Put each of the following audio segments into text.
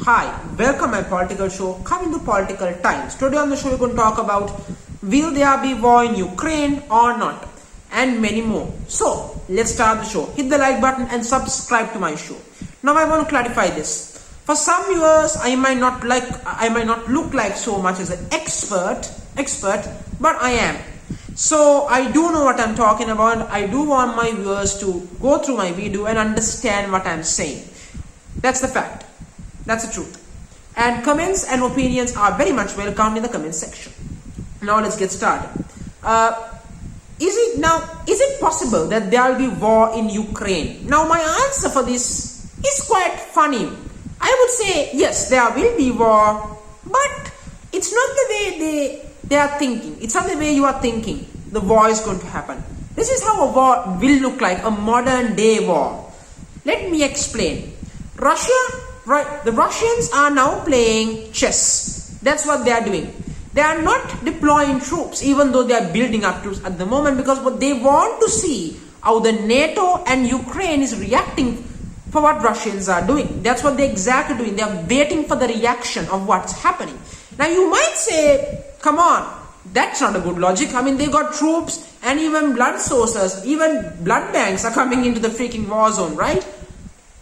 Hi, welcome my political show, Kavindu Political Times. Today on the show we're going to talk about will there be war in Ukraine or not, and many more. So let's start the show. Hit the like button and subscribe to my show. Now I want to clarify this. For some viewers, I might not look like so much as an expert, but I am. So I do know what I'm talking about. I do want my viewers to go through my video and understand what I'm saying. That's the fact. That's the truth. And comments and opinions are very much welcome in the comment section. Now let's get started. Is it possible that there will be war in Ukraine? Now my answer for this is quite funny. I would say yes, there will be war, but it's not the way they are thinking. It's not the way you are thinking the war is going to happen. This is how a war will look like, a modern day war. Let me explain. The Russians are now playing chess. That's what they are doing. They are not deploying troops, even though they are building up troops at the moment, because what they want to see how the NATO and Ukraine is reacting for what Russians are doing. That's what they're exactly doing. They are waiting for the reaction of what's happening. Now you might say, come on, that's not a good logic. I mean, they got troops and even blood sources, even blood banks are coming into the freaking war zone, right?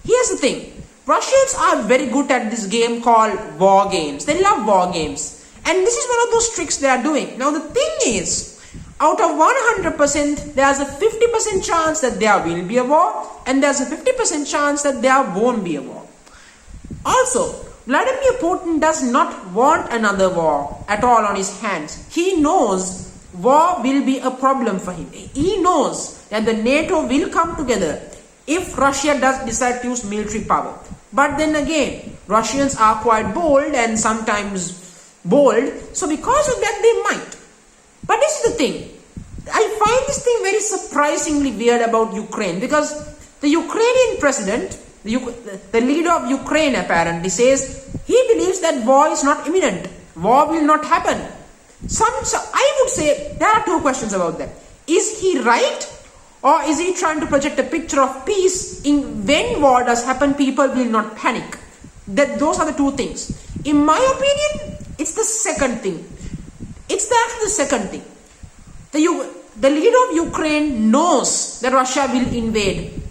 Here's the thing. Russians are very good at this game called war games. They love war games. And this is one of those tricks they are doing. Now the thing is, out of 100%, there's a 50% chance that there will be a war, and there's a 50% chance that there won't be a war. Also, Vladimir Putin does not want another war at all on his hands. He knows war will be a problem for him. He knows that the NATO will come together if Russia does decide to use military power. But then again, Russians are quite bold and sometimes bold, so because of that they might. But this is the thing. I find this thing very surprisingly weird about Ukraine, because the Ukrainian president, the leader of Ukraine apparently says he believes that war is not imminent. War will not happen. So I would say there are two questions about that. Is he right? Or is he trying to project a picture of peace? When war does happen, people will not panic. Those are the two things. In my opinion, it's the second thing. It's actually the second thing. The leader of Ukraine knows that Russia will invade.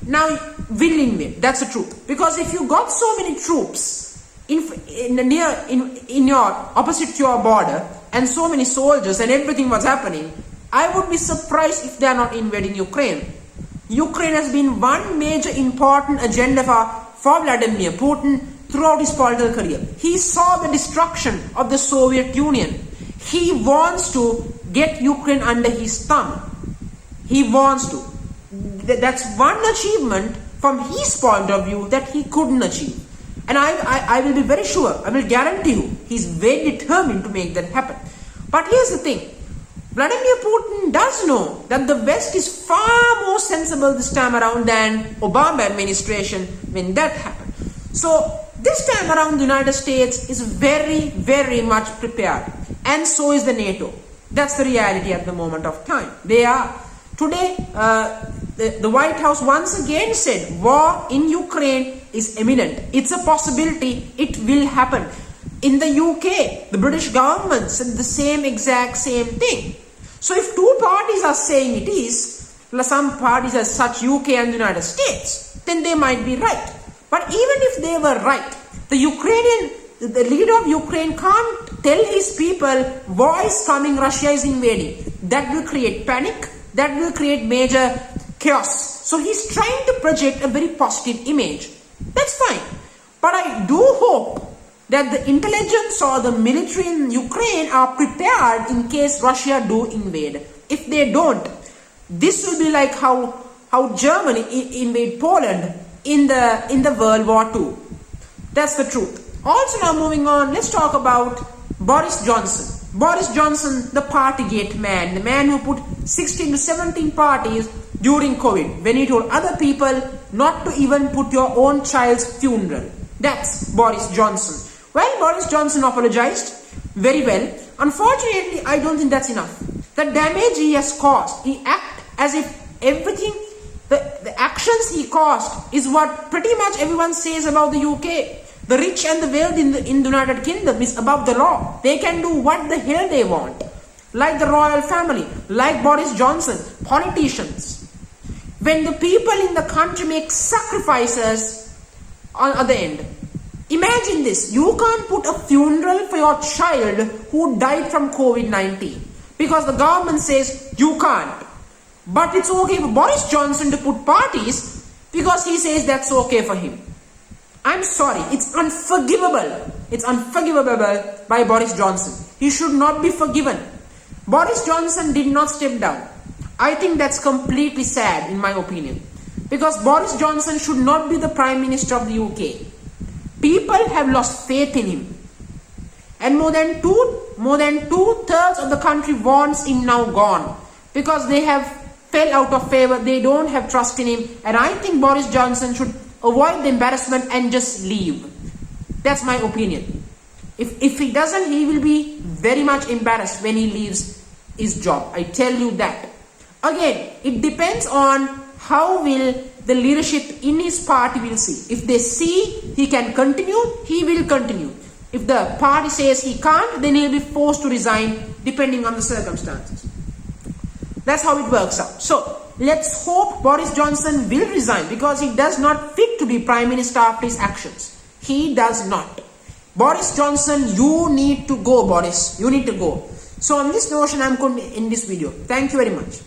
Now, will invade. That's the truth. Because if you got so many troops in your opposite to your border, and so many soldiers and everything was happening, I would be surprised if they are not invading Ukraine. Ukraine has been one major important agenda for Vladimir Putin throughout his political career. He saw the destruction of the Soviet Union. He wants to get Ukraine under his thumb. He wants to. That's one achievement from his point of view that he couldn't achieve. And I will be very sure, I will guarantee you, he's very determined to make that happen. But here's the thing. Vladimir Putin does know that the West is far more sensible this time around than Obama administration when that happened. So this time around the United States is very, very much prepared. And so is the NATO. That's the reality at the moment of time. They are. Today, the White House once again said war in Ukraine is imminent. It's a possibility. It will happen. In the UK, the British government said the exact same thing. So if two parties are saying it is, some parties as such UK and the United States, then they might be right. But even if they were right, the leader of Ukraine can't tell his people war is coming, Russia is invading. That will create panic. That will create major chaos. So he's trying to project a very positive image. That's fine. But I do hope that the intelligence or the military in Ukraine are prepared in case Russia do invade. If they don't, this will be like how Germany invade Poland in the World War II. That's the truth. Also now moving on, let's talk about Boris Johnson. Boris Johnson, the Partygate man, the man who put 16 to 17 parties during COVID, when he told other people not to even put your own child's funeral. That's Boris Johnson. Well, Boris Johnson apologized very well. Unfortunately, I don't think that's enough. The damage he has caused, he acted as if everything, the actions he caused is what pretty much everyone says about the UK. The rich and the wealthy in the United Kingdom is above the law. They can do what the hell they want. Like the royal family, like Boris Johnson, politicians. When the people in the country make sacrifices at the end. Imagine this. You can't put a funeral for your child who died from COVID-19. Because the government says you can't. But it's okay for Boris Johnson to put parties because he says that's okay for him. I'm sorry, it's unforgivable. It's unforgivable by Boris Johnson. He should not be forgiven. Boris Johnson did not step down. I think that's completely sad in my opinion. Because Boris Johnson should not be the Prime Minister of the UK. People have lost faith in him. And more than two-thirds of the country wants him now gone. Because they have fell out of favor, they don't have trust in him. And I think Boris Johnson should avoid the embarrassment and just leave. That's my opinion. If he doesn't, he will be very much embarrassed when he leaves his job. I tell you that. Again, it depends on how will the leadership in his party will see. If they see he can continue, he will continue. If the party says he can't, then he'll be forced to resign depending on the circumstances. That's how it works out. So, let's hope Boris Johnson will resign because he does not fit to be Prime Minister after his actions. He does not. Boris Johnson, you need to go, Boris. You need to go. So, on this notion, I'm going to end this video. Thank you very much.